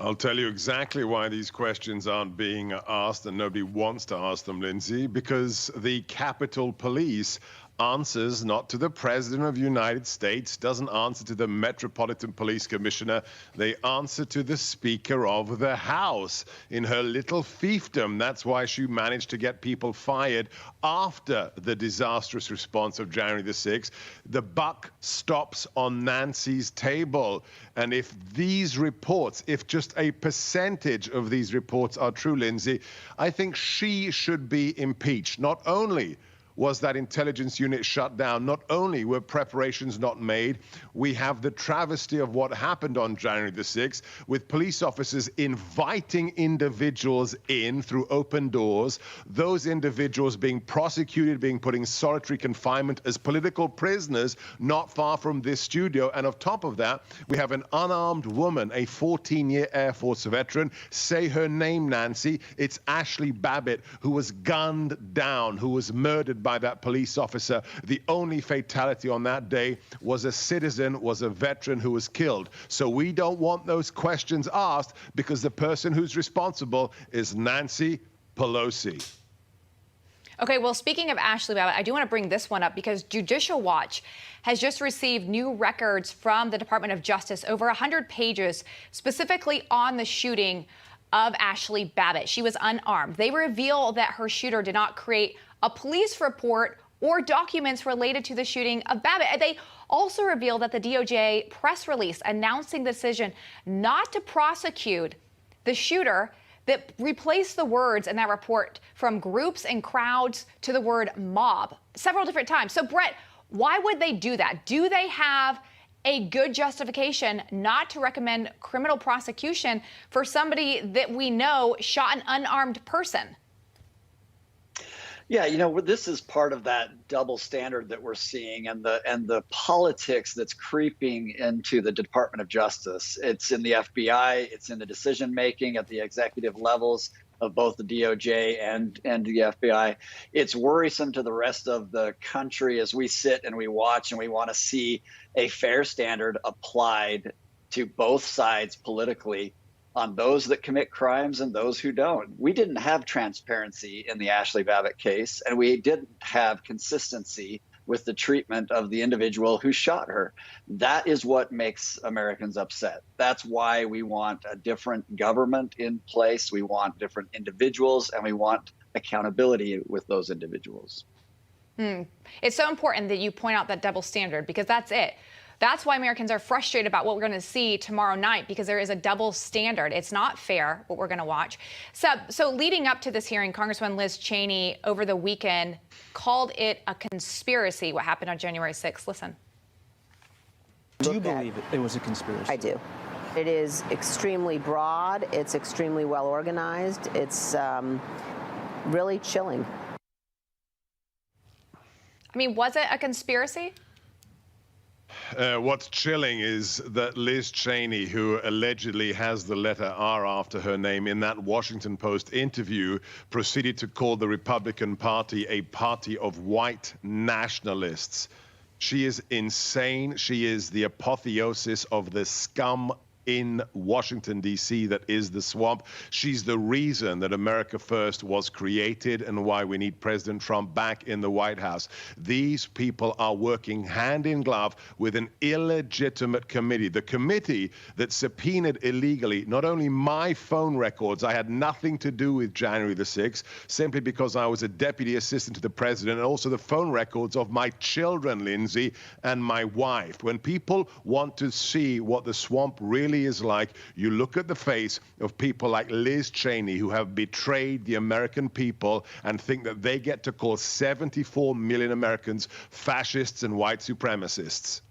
I'll tell you exactly why these questions aren't being asked, and nobody wants to ask them, Lindsay, because the Capitol Police answers not to the President of the United States, doesn't answer to the Metropolitan Police Commissioner. They answer to the Speaker of the House in her little fiefdom. That's why she managed to get people fired after the disastrous response of January the 6th. The buck stops on Nancy's table. And if these reports, if just a percentage of these reports are true, Lindsay, I think she should be impeached. Not only was that intelligence unit shut down, not only were preparations not made, we have the travesty of what happened on January the 6th, with police officers inviting individuals in through open doors, those individuals being prosecuted, being put in solitary confinement as political prisoners not far from this studio. And on top of that, we have an unarmed woman, a 14-year Air Force veteran. Say her name, Nancy. It's Ashley Babbitt, who was gunned down, who was murdered by that police officer. The only fatality on that day was a citizen, was a veteran who was killed. So we don't want those questions asked because the person who's responsible is Nancy Pelosi. Okay, well, speaking of Ashley Babbitt, I do want to bring this one up because Judicial Watch has just received new records from the Department of Justice, over 100 pages, specifically on the shooting of Ashley Babbitt. She was unarmed. They reveal that her shooter did not create a police report or documents related to the shooting of Babbitt. They also reveal that the DOJ press release announcing the decision not to prosecute the shooter that replaced the words in that report from groups and crowds to the word mob several different times. So, Brett, why would they do that? Do they have a good justification not to recommend criminal prosecution for somebody that we know shot an unarmed person? Yeah, you know, this is part of that double standard that we're seeing and the politics that's creeping into the Department of Justice. It's in the FBI, it's in the decision making at the executive levels of both the DOJ and the FBI. It's worrisome to the rest of the country as we sit and we watch and we want to see a fair standard applied to both sides politically on those that commit crimes and those who don't. We didn't have transparency in the Ashley Babbitt case, and we didn't have consistency with the treatment of the individual who shot her. That is what makes Americans upset. That's why we want a different government in place. We want different individuals, and we want accountability with those individuals. It's so important that you point out that double standard, because that's it. That's why Americans are frustrated about what we're going to see tomorrow night, because there is a double standard. It's not fair what we're going to watch. So leading up to this hearing, Congresswoman Liz Cheney over the weekend called it a conspiracy, what happened on January 6th. Listen. Do you believe it was a conspiracy? I do. It is extremely broad. It's extremely well organized. It's really chilling. I mean, was it a conspiracy? What's chilling is that Liz Cheney, who allegedly has the letter R after her name, in that Washington Post interview, proceeded to call the Republican Party a party of white nationalists. She is insane. She is the apotheosis of the scum in Washington, D.C. that is the swamp. She's the reason that America First was created and why we need President Trump back in the White House. These people are working hand in glove with an illegitimate committee, the committee that subpoenaed illegally not only my phone records. I had nothing to do with January the 6th, simply because I was a deputy assistant to the president, and also the phone records of my children, Lindsay, and my wife. When people want to see what the swamp really is like, you look at the face of people like Liz Cheney, who have betrayed the American people and think that they get to call 74 million Americans fascists and white supremacists.